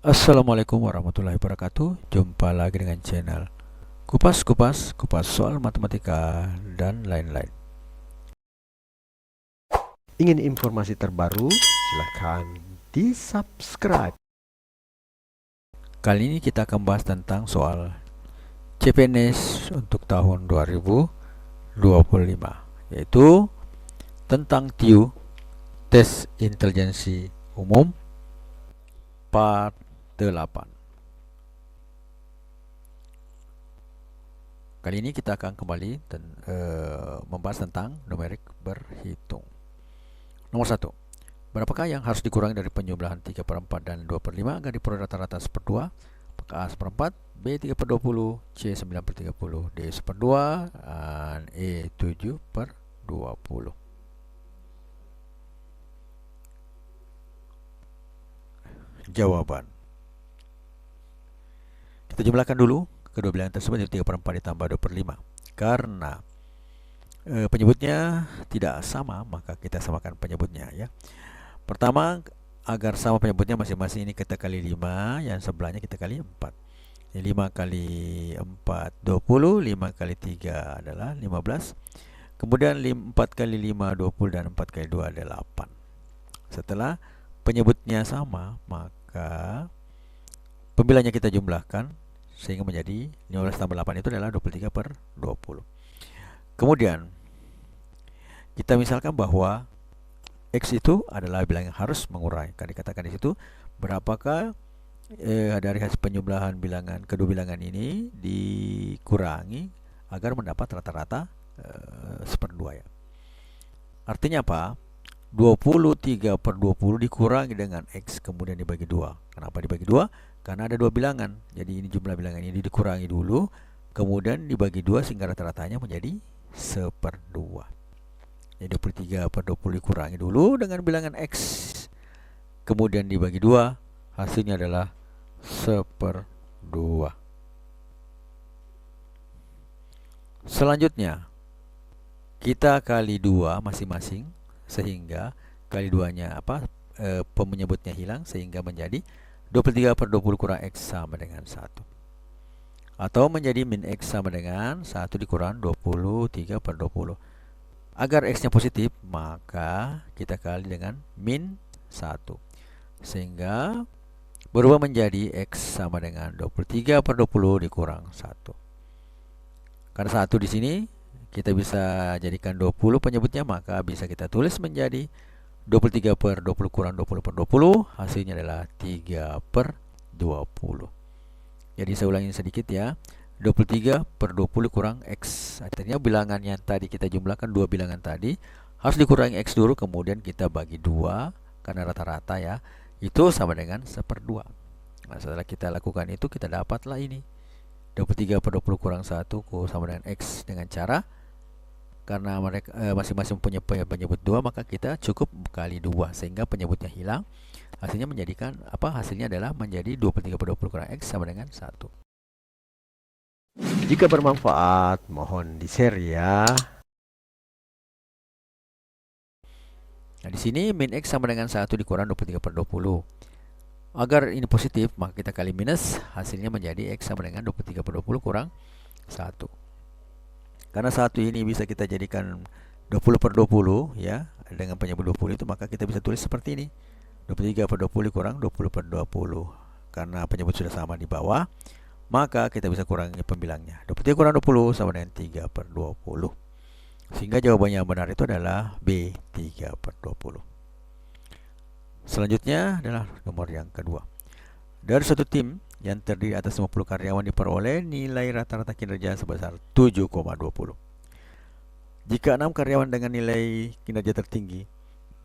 Assalamualaikum warahmatullahi wabarakatuh. Jumpa lagi dengan channel Kupas soal matematika dan lain-lain. Ingin informasi terbaru? Silahkan di-subscribe. Kali ini kita akan bahas tentang soal CPNS untuk tahun 2025, yaitu tentang TIU, Tes Intelijensi Umum, part 8. Kali ini kita akan kembali membahas tentang numerik berhitung. Nomor 1. Berapakah yang harus dikurangi dari penjumlahan 3/4 dan 2/5 agar diperoleh rata-rata 1/2? Apakah A 1/4, B 3/20, C 9/30, D 1/2, dan E 7/20? Jawaban. Kita jumlahkan dulu kedua bilangan tersebut, yaitu 3/4 ditambah 2/5. Karena penyebutnya tidak sama, maka kita samakan penyebutnya ya. Pertama, agar sama penyebutnya masing-masing, ini kita kali 5, yang sebelahnya kita kali 4. 5 kali 4 20, 5 kali 3 adalah 15. Kemudian 4 kali 5 20 dan 4 kali 2 adalah 8. Setelah penyebutnya sama, maka pembilangnya kita jumlahkan sehingga menjadi 15 tambah 8 itu adalah 23/20. Kemudian kita misalkan bahwa X itu adalah bilangan yang harus mengurangi. Kan dikatakan di situ berapakah dari hasil penjumlahan bilangan kedua bilangan ini dikurangi agar mendapat rata-rata 1/2 ya. Artinya apa? 23/20 dikurangi dengan X kemudian dibagi 2. Kenapa dibagi 2? Karena ada dua bilangan. Jadi ini jumlah bilangan ini dikurangi dulu, kemudian dibagi 2 sehingga rata-ratanya menjadi 1/2. Jadi 23/20 dikurangi dulu dengan bilangan X, kemudian dibagi 2, hasilnya adalah 1/2. Selanjutnya kita kali 2 masing-masing, sehingga kali 2-nya penyebutnya hilang, sehingga menjadi 23/20 kurang X sama dengan 1. Atau menjadi min X sama dengan 1 dikurang 23/20. Agar X-nya positif, maka kita kali dengan min 1, sehingga berubah menjadi X sama dengan 23/20 dikurang 1. Karena 1 di sini kita bisa jadikan 20 penyebutnya, maka bisa kita tulis menjadi 23/20 kurang 20/20, hasilnya adalah 3/20. Jadi saya ulangi sedikit ya. 23/20 kurang X. Artinya bilangan yang tadi kita jumlahkan, dua bilangan tadi, harus dikurangi X dulu, kemudian kita bagi 2, karena rata-rata ya, itu sama dengan 1/2. Nah, setelah kita lakukan itu, kita dapatlah ini 23/20 kurang 1 sama dengan X, dengan cara karena mereka masing-masing punya penyebut 2, maka kita cukup kali 2 sehingga penyebutnya hilang. Hasilnya hasilnya adalah menjadi 23/20 kurang X sama dengan 1. Jika bermanfaat, mohon di-share ya. Nah, di sini min X sama dengan 1 dikurang 23/20. Agar ini positif, maka kita kali minus, hasilnya menjadi X sama dengan 23/20 kurang 1. Karena 1 ini bisa kita jadikan 20/20 ya, dengan penyebut 20 itu, maka kita bisa tulis seperti ini. 23/20 kurang 20/20. Karena penyebut sudah sama di bawah, maka kita bisa kurangi pembilangnya. 23 kurang 20 sama dengan 3/20. Sehingga jawabannya yang benar itu adalah B, 3/20. Selanjutnya adalah nomor yang kedua. Dari suatu tim yang terdiri atas 50 karyawan diperoleh nilai rata-rata kinerja sebesar 7,20. Jika 6 karyawan dengan nilai kinerja tertinggi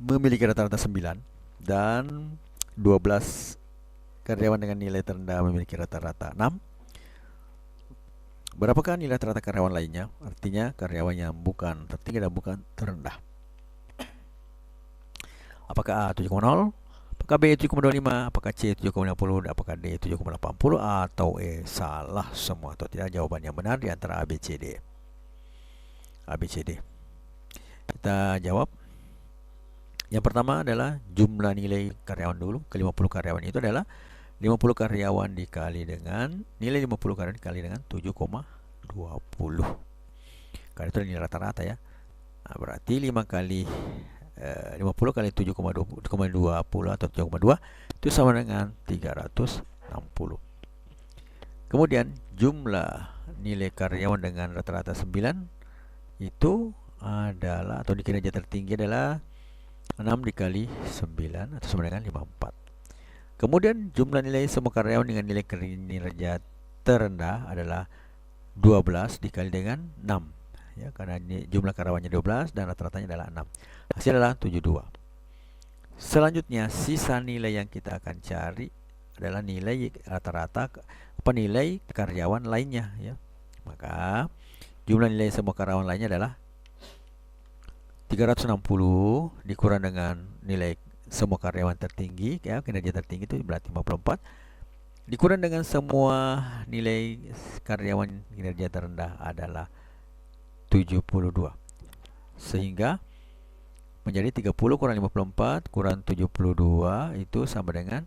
memiliki rata-rata 9 dan 12 karyawan dengan nilai terendah memiliki rata-rata 6, berapakah nilai rata-rata karyawan lainnya? Artinya karyawan yang bukan tertinggi dan bukan terendah. Apakah A 7,0, apakah B 7,25, apakah C 7,50, dan apakah D 7,80, atau E salah semua atau tidak? Jawaban yang benar di antara A, B, C, D. A, B, C, D. Kita jawab. Yang pertama adalah jumlah nilai karyawan dulu. Ke 50 karyawan itu adalah 50 karyawan dikali dengan nilai 50 karyawan dikali dengan 7,20. Karena itu nilai rata-rata ya. Nah, berarti 50 kali 7,20 atau 7,2 itu sama dengan 360. Kemudian jumlah nilai karyawan dengan rata-rata 9 itu adalah, atau di kinerja tertinggi adalah 6 dikali 9 atau sama dengan 54. Kemudian jumlah nilai semua karyawan dengan nilai kinerja terendah adalah 12 dikali dengan 6 ya, karena jumlah karyawannya 12 dan rata-ratanya adalah 6. Hasil adalah 72. Selanjutnya sisa nilai yang kita akan cari adalah nilai rata-rata penilai karyawan lainnya ya. Maka jumlah nilai semua karyawan lainnya adalah 360 dikurang dengan nilai semua karyawan tertinggi ya, kinerja tertinggi itu berarti 54 dikurang dengan semua nilai karyawan kinerja terendah adalah 72, sehingga menjadi 30 kurang 54 kurang 72 itu sama dengan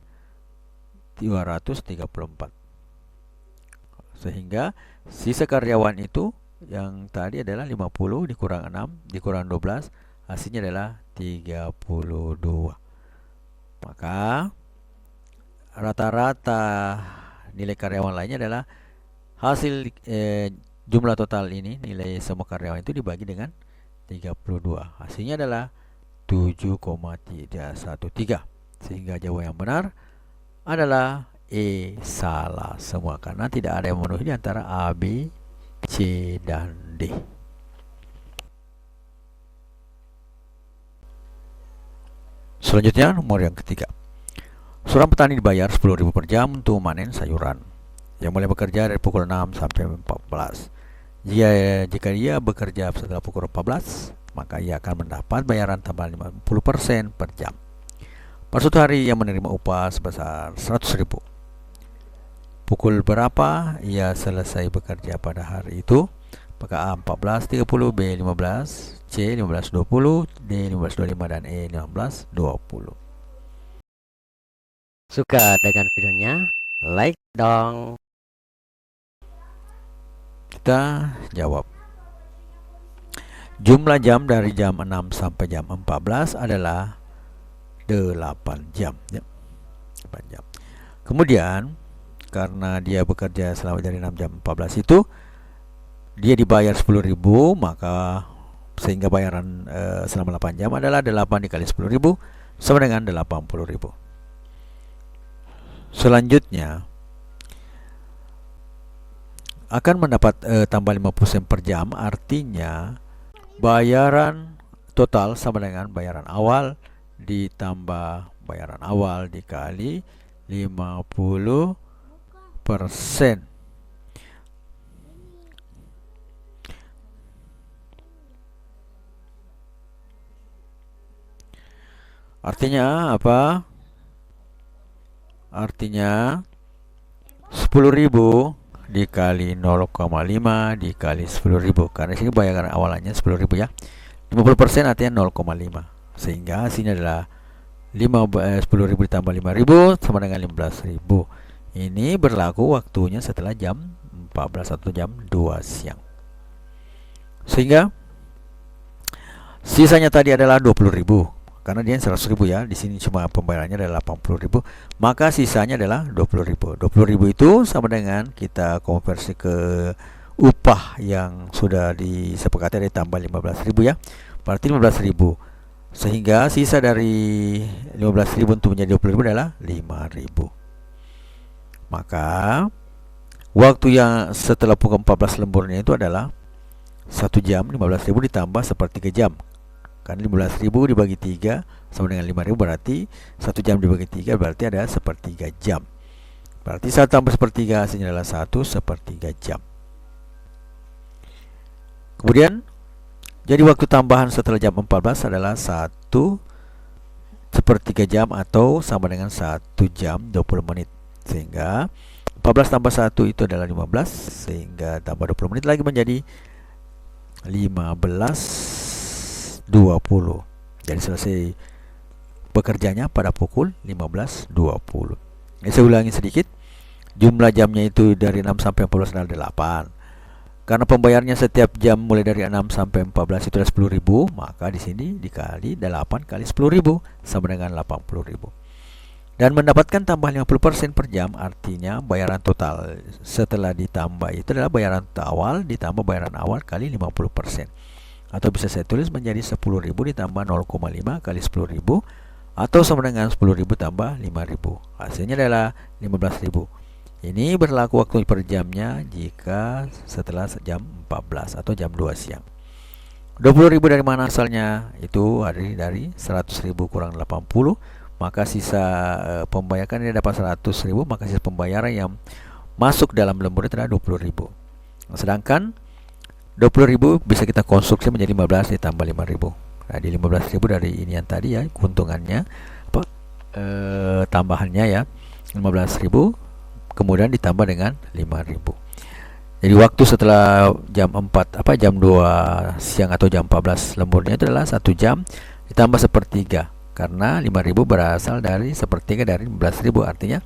234. Sehingga sisa karyawan itu yang tadi adalah 50 dikurang 6 dikurang 12, hasilnya adalah 32. Maka rata-rata nilai karyawan lainnya adalah hasil jumlah total ini, nilai semua karyawan itu dibagi dengan 32. Hasilnya adalah 7,313. Sehingga jawaban yang benar adalah E, salah semua, karena tidak ada yang memenuhi di antara A, B, C, dan D. Selanjutnya nomor yang ketiga. Seorang petani dibayar 10.000 per jam untuk manen sayuran yang mulai bekerja dari pukul 6 sampai 14. Jika dia bekerja setelah pukul 14, maka ia akan mendapat bayaran tambahan 50% per jam. Pada suatu hari ia menerima upah sebesar 100.000. Pukul berapa ia selesai bekerja pada hari itu? Maka A 14.30, B 15, C 15.20, D 15.25, dan E 15.20. Suka dengan videonya? Like dong. Kita jawab. Jumlah jam dari jam 6 sampai jam 14 adalah 8 jam ya. 8 jam. Kemudian karena dia bekerja selama dari 6 jam 14 itu dia dibayar 10.000, maka sehingga bayaran selama 8 jam adalah 8 dikali 10.000 sama dengan 80.000. Selanjutnya akan mendapat tambah 50% per jam, artinya bayaran total sama dengan bayaran awal ditambah bayaran awal dikali 50%. Artinya apa? Artinya 10.000 dikali 0,5 dikali 10.000, karena sini bayaran awalnya 10.000 ya. 50% artinya 0,5, sehingga hasilnya adalah 10.000 ditambah 5.000 sama dengan 15.000. Ini berlaku waktunya setelah jam 14 atau jam 2 siang. Sehingga sisanya tadi adalah 20.000. Karena dia 100.000 ya, di sini cuma pembayarannya adalah 80.000, maka sisanya adalah 20.000. 20.000 itu sama dengan kita konversi ke upah yang sudah disepakati ditambah 15.000 ya, berarti 15.000. Sehingga sisa dari 15.000 untuk menjadi 20.000 adalah 5.000. Maka waktu yang setelah pukul 14 lemburnya itu adalah 1 jam 15.000 ditambah sepertiga jam. Karena 15.000 dibagi 3 sama dengan 5.000, berarti 1 jam dibagi 3 berarti ada sepertiga jam. Berarti 1 tambah sepertiga hasilnya adalah 1 sepertiga jam. Kemudian jadi waktu tambahan setelah jam 14 adalah 1 sepertiga jam atau sama dengan 1 jam 20 menit. Sehingga 14 tambah 1 itu adalah 15, sehingga tambah 20 menit lagi menjadi 15.20. Jadi selesai bekerjanya pada pukul 15.20. Saya ulangi sedikit. Jumlah jamnya itu dari 6 sampai 14 adalah 8. Karena pembayarannya setiap jam mulai dari 6 sampai 14 itu adalah 10.000, maka di sini dikali 8 kali 10.000 sama dengan 80.000. Dan mendapatkan tambahan 50% per jam, artinya bayaran total setelah ditambah itu adalah bayaran awal ditambah bayaran awal kali 50%. Atau bisa saya tulis menjadi 10.000 ditambah 0,5 kali 10.000, atau sama dengan 10.000 tambah 5.000. Hasilnya adalah 15.000. Ini berlaku waktu per jamnya jika setelah jam 14 atau jam 2 siang. 20.000 dari mana asalnya? Itu dari 100.000 kurang 80, maka sisa pembayaran dia dapat 100.000, maka sisa pembayaran yang masuk dalam lembur itu adalah 20.000. Sedangkan 20.000 bisa kita konstruksi menjadi 15 ditambah 5.000. Nah, di 15.000 dari ini yang tadi ya, keuntungannya tambahannya ya 15.000 kemudian ditambah dengan 5.000. Jadi waktu setelah jam 4 jam 2 siang atau jam 14 lemburnya itu adalah 1 jam ditambah sepertiga, karena 5.000 berasal dari sepertiga dari 15.000, artinya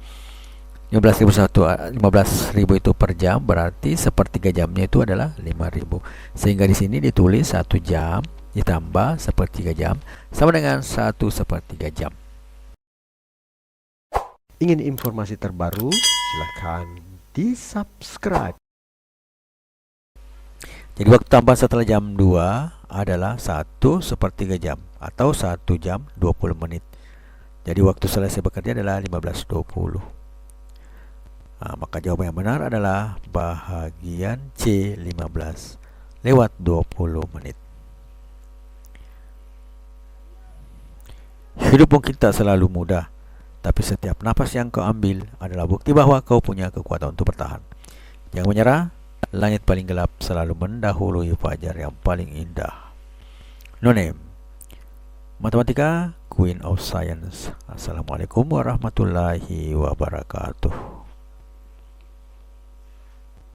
15.000 itu per jam, berarti sepertiga jamnya itu adalah 5.000. Sehingga di sini ditulis 1 jam ditambah sepertiga jam sama dengan 1/3 jam. Ingin informasi terbaru? Silahkan di subscribe. Jadi waktu tambah setelah jam 2 adalah 1/3 jam atau 1 jam 20 menit. Jadi waktu selesai bekerja adalah 15.20. Nah, maka jawaban yang benar adalah bahagian C, 15 lewat 20 menit. Hidup mungkin tak selalu mudah, tapi setiap napas yang kau ambil adalah bukti bahwa kau punya kekuatan untuk bertahan. Jangan menyerah, langit paling gelap selalu mendahului fajar yang paling indah. No name. Matematika, Queen of Science. Assalamualaikum warahmatullahi wabarakatuh.